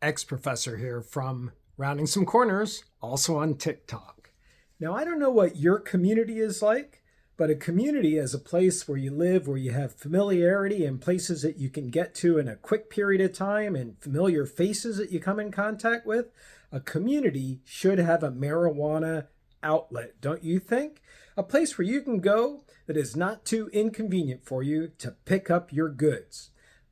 xProfessor here from Rounding Some Corners, also on TikTok. Now, I don't know what your community is like, but a community is a place where you live, where you have familiarity and places that you can get to in a quick period of time and familiar faces that you come in contact with. A community should have a marijuana outlet, don't you think? A place where you can go that is not too inconvenient for you to pick up your goods.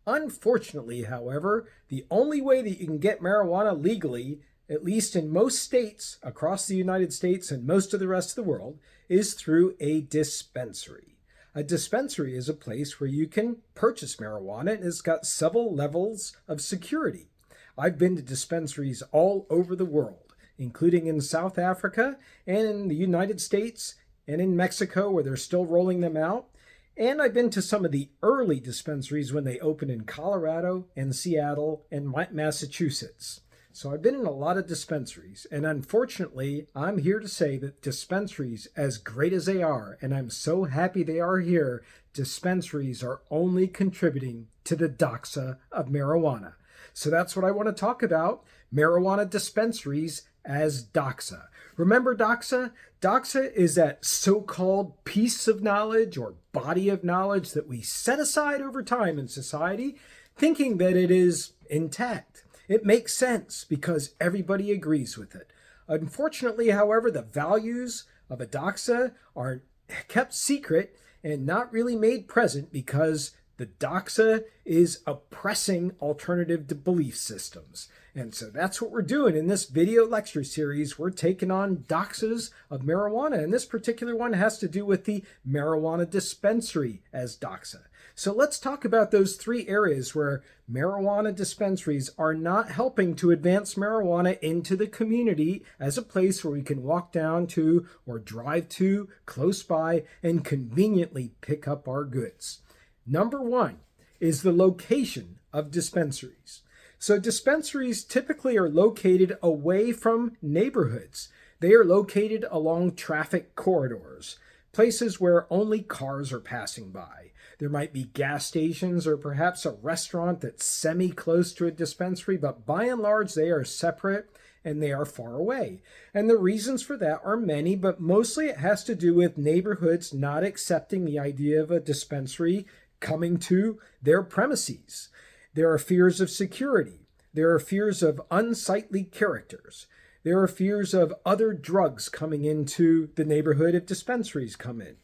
Unfortunately, however, the only way that you can get marijuana legally, at least in most states across the United States and most of the rest of the world, is through a dispensary. A dispensary is a place where you can purchase marijuana, and it's got several levels of security. I've been to dispensaries all over the world, including in South Africa and in the United States and in Mexico, where they're still rolling them out. And I've been to some of the early dispensaries when they opened in Colorado and Seattle and Massachusetts. So I've been in a lot of dispensaries, and unfortunately, I'm here to say that dispensaries, as great as they are, and I'm so happy they are here, dispensaries are only contributing to the doxa of marijuana. So that's what I want to talk about, marijuana dispensaries as doxa. Remember doxa? Doxa is that so-called piece of knowledge or body of knowledge that we set aside over time in society, thinking that it is intact. It makes sense because everybody agrees with it. Unfortunately, however, the values of a doxa are kept secret and not really made present because the doxa is oppressing alternative belief systems. And so that's what we're doing in this video lecture series. We're taking on doxas of marijuana, and this particular one has to do with the marijuana dispensary as doxa. So let's talk about those three areas where marijuana dispensaries are not helping to advance marijuana into the community as a place where we can walk down to or drive to close by and conveniently pick up our goods. Number one is the location of dispensaries. So dispensaries typically are located away from neighborhoods. They are located along traffic corridors, places where only cars are passing by. There might be gas stations or perhaps a restaurant that's semi-close to a dispensary, but by and large they are separate and they are far away. And the reasons for that are many, but mostly it has to do with neighborhoods not accepting the idea of a dispensary coming to their premises. There are fears of security. There are fears of unsightly characters. There are fears of other drugs coming into the neighborhood if dispensaries come in.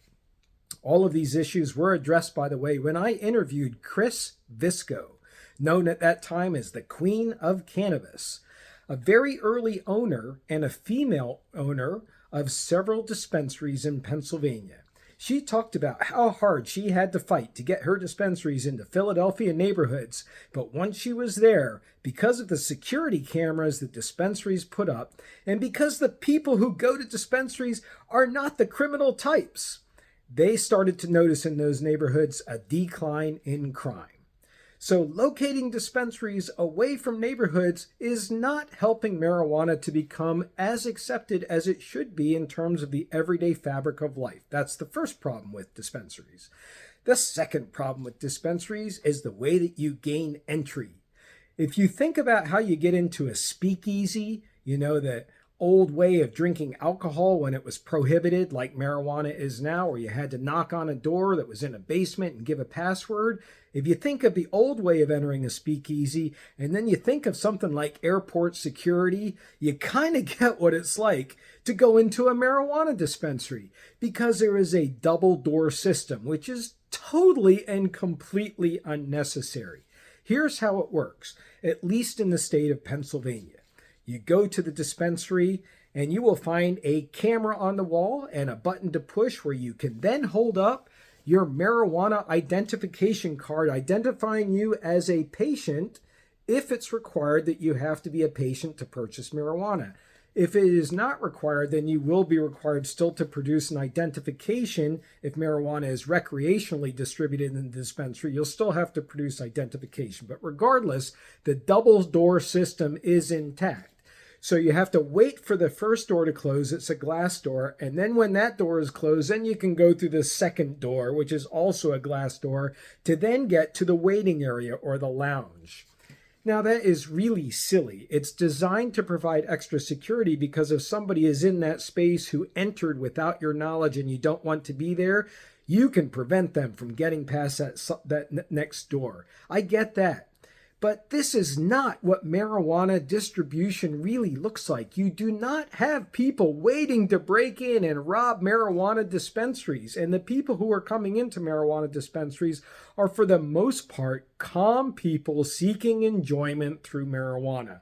All of these issues were addressed, by the way, when I interviewed Chris Visco, known at that time as the Queen of Cannabis, a very early owner and a female owner of several dispensaries in Pennsylvania. She talked about how hard she had to fight to get her dispensaries into Philadelphia neighborhoods, but once she was there, because of the security cameras that dispensaries put up, and because the people who go to dispensaries are not the criminal types, they started to notice in those neighborhoods a decline in crime. So locating dispensaries away from neighborhoods is not helping marijuana to become as accepted as it should be in terms of the everyday fabric of life. That's the first problem with dispensaries. The second problem with dispensaries is the way that you gain entry. If you think about how you get into a speakeasy, the old way of drinking alcohol when it was prohibited, like marijuana is now, where you had to knock on a door that was in a basement and give a password. If you think of the old way of entering a speakeasy, and then you think of something like airport security, you kind of get what it's like to go into a marijuana dispensary, because there is a double door system, which is totally and completely unnecessary. Here's how it works, at least in the state of Pennsylvania. You go to the dispensary and you will find a camera on the wall and a button to push where you can then hold up your marijuana identification card identifying you as a patient if it's required that you have to be a patient to purchase marijuana. If it is not required, then you will be required still to produce an identification. If marijuana is recreationally distributed in the dispensary, you'll still have to produce identification. But regardless, the double door system is intact. So you have to wait for the first door to close. It's a glass door. And then when that door is closed, then you can go through the second door, which is also a glass door, to then get to the waiting area or the lounge. Now, that is really silly. It's designed to provide extra security because if somebody is in that space who entered without your knowledge and you don't want to be there, you can prevent them from getting past that next door. I get that. But this is not what marijuana distribution really looks like. You do not have people waiting to break in and rob marijuana dispensaries. And the people who are coming into marijuana dispensaries are, for the most part, calm people seeking enjoyment through marijuana.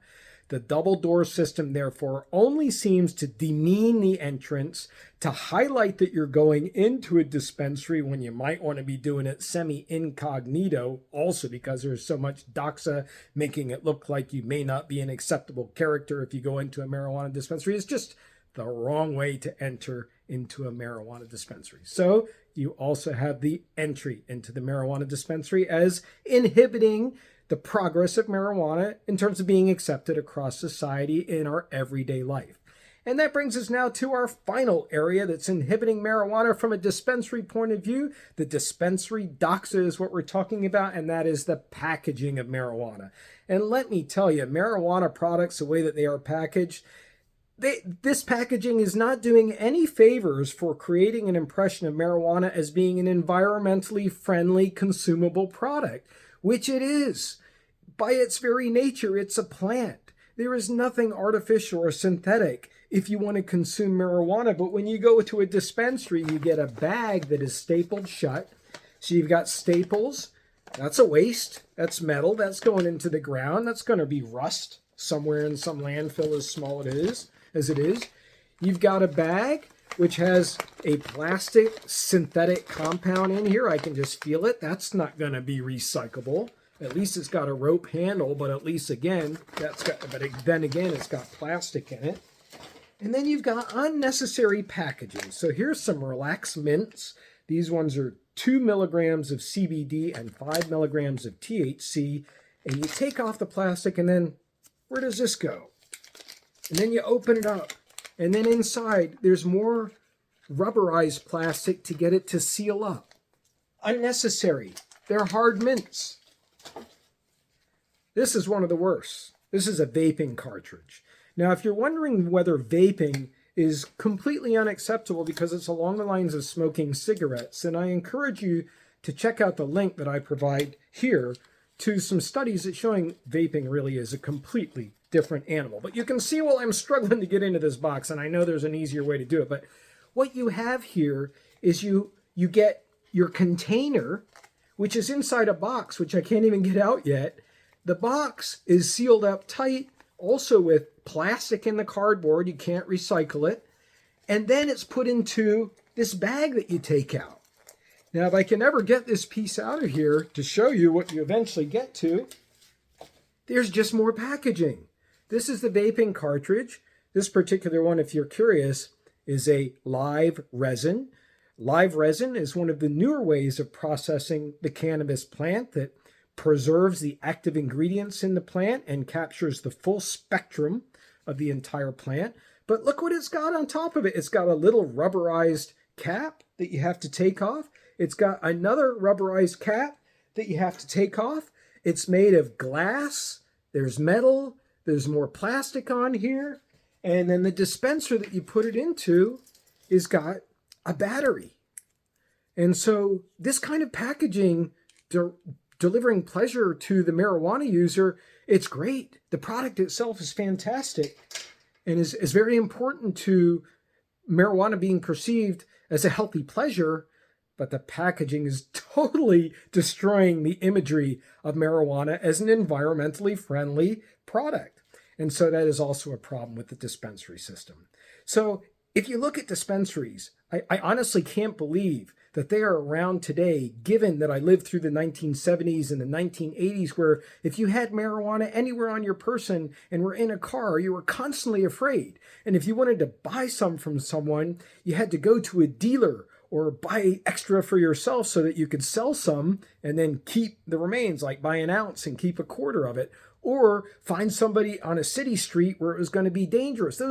The double door system, therefore, only seems to demean the entrance, to highlight that you're going into a dispensary when you might want to be doing it semi-incognito, also because there's so much doxa making it look like you may not be an acceptable character if you go into a marijuana dispensary. It's just the wrong way to enter into a marijuana dispensary. So you also have the entry into the marijuana dispensary as inhibiting the progress of marijuana in terms of being accepted across society in our everyday life. And that brings us now to our final area that's inhibiting marijuana from a dispensary point of view. The dispensary doxa is what we're talking about, and that is the packaging of marijuana. And let me tell you, marijuana products, the way that they are packaged, this packaging is not doing any favors for creating an impression of marijuana as being an environmentally friendly, consumable product, which it is. By its very nature, it's a plant. There is nothing artificial or synthetic if you want to consume marijuana. But when you go to a dispensary, you get a bag that is stapled shut. So you've got staples. That's a waste. That's metal. That's going into the ground. That's going to be rust somewhere in some landfill as small as it is. You've got a bag which has a plastic synthetic compound in here. I can just feel it. That's not going to be recyclable. At least it's got a rope handle, but at least again, then again, it's got plastic in it. And then you've got unnecessary packaging. So here's some relax mints. These ones are 2 milligrams of CBD and 5 milligrams of THC. And you take off the plastic, and then where does this go? And then you open it up. And then inside, there's more rubberized plastic to get it to seal up. Unnecessary. They're hard mints. This is one of the worst. This is a vaping cartridge. Now, if you're wondering whether vaping is completely unacceptable because it's along the lines of smoking cigarettes, then I encourage you to check out the link that I provide here to some studies that showing vaping really is a completely different animal. But you can see while I'm struggling to get into this box, and I know there's an easier way to do it, but what you have here is you get your container, which is inside a box, which I can't even get out yet. The box is sealed up tight, also with plastic in the cardboard. You can't recycle it. And then it's put into this bag that you take out. Now, if I can ever get this piece out of here to show you what you eventually get to, there's just more packaging. This is the vaping cartridge. This particular one, if you're curious, is a live resin. Live resin is one of the newer ways of processing the cannabis plant that preserves the active ingredients in the plant and captures the full spectrum of the entire plant. But look what it's got on top of it. It's got a little rubberized cap that you have to take off. It's got another rubberized cap that you have to take off. It's made of glass. There's metal. There's more plastic on here. And then the dispenser that you put it into is got a battery. And so this kind of packaging delivering pleasure to the marijuana user, it's great. The product itself is fantastic and is very important to marijuana being perceived as a healthy pleasure, but the packaging is totally destroying the imagery of marijuana as an environmentally friendly product. And so that is also a problem with the dispensary system. So if you look at dispensaries, I honestly can't believe that they are around today, given that I lived through the 1970s and the 1980s, where if you had marijuana anywhere on your person and were in a car, you were constantly afraid. And if you wanted to buy some from someone, you had to go to a dealer or buy extra for yourself so that you could sell some and then keep the remains, like buy an ounce and keep a quarter of it, or find somebody on a city street where it was going to be dangerous.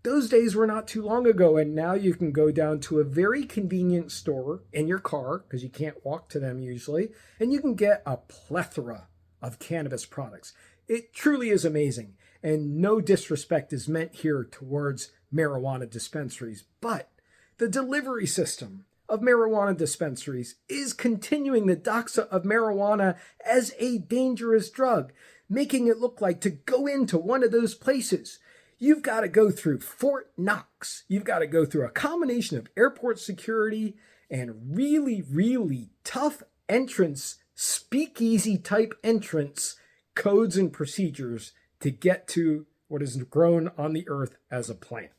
Those days were not too long ago, and now you can go down to a very convenient store in your car, because you can't walk to them usually, and you can get a plethora of cannabis products. It truly is amazing, and no disrespect is meant here towards marijuana dispensaries, but the delivery system of marijuana dispensaries is continuing the doxa of marijuana as a dangerous drug, making it look like to go into one of those places, you've got to go through Fort Knox. You've got to go through a combination of airport security and really, really tough entrance, speakeasy type entrance codes and procedures to get to what is grown on the earth as a plant.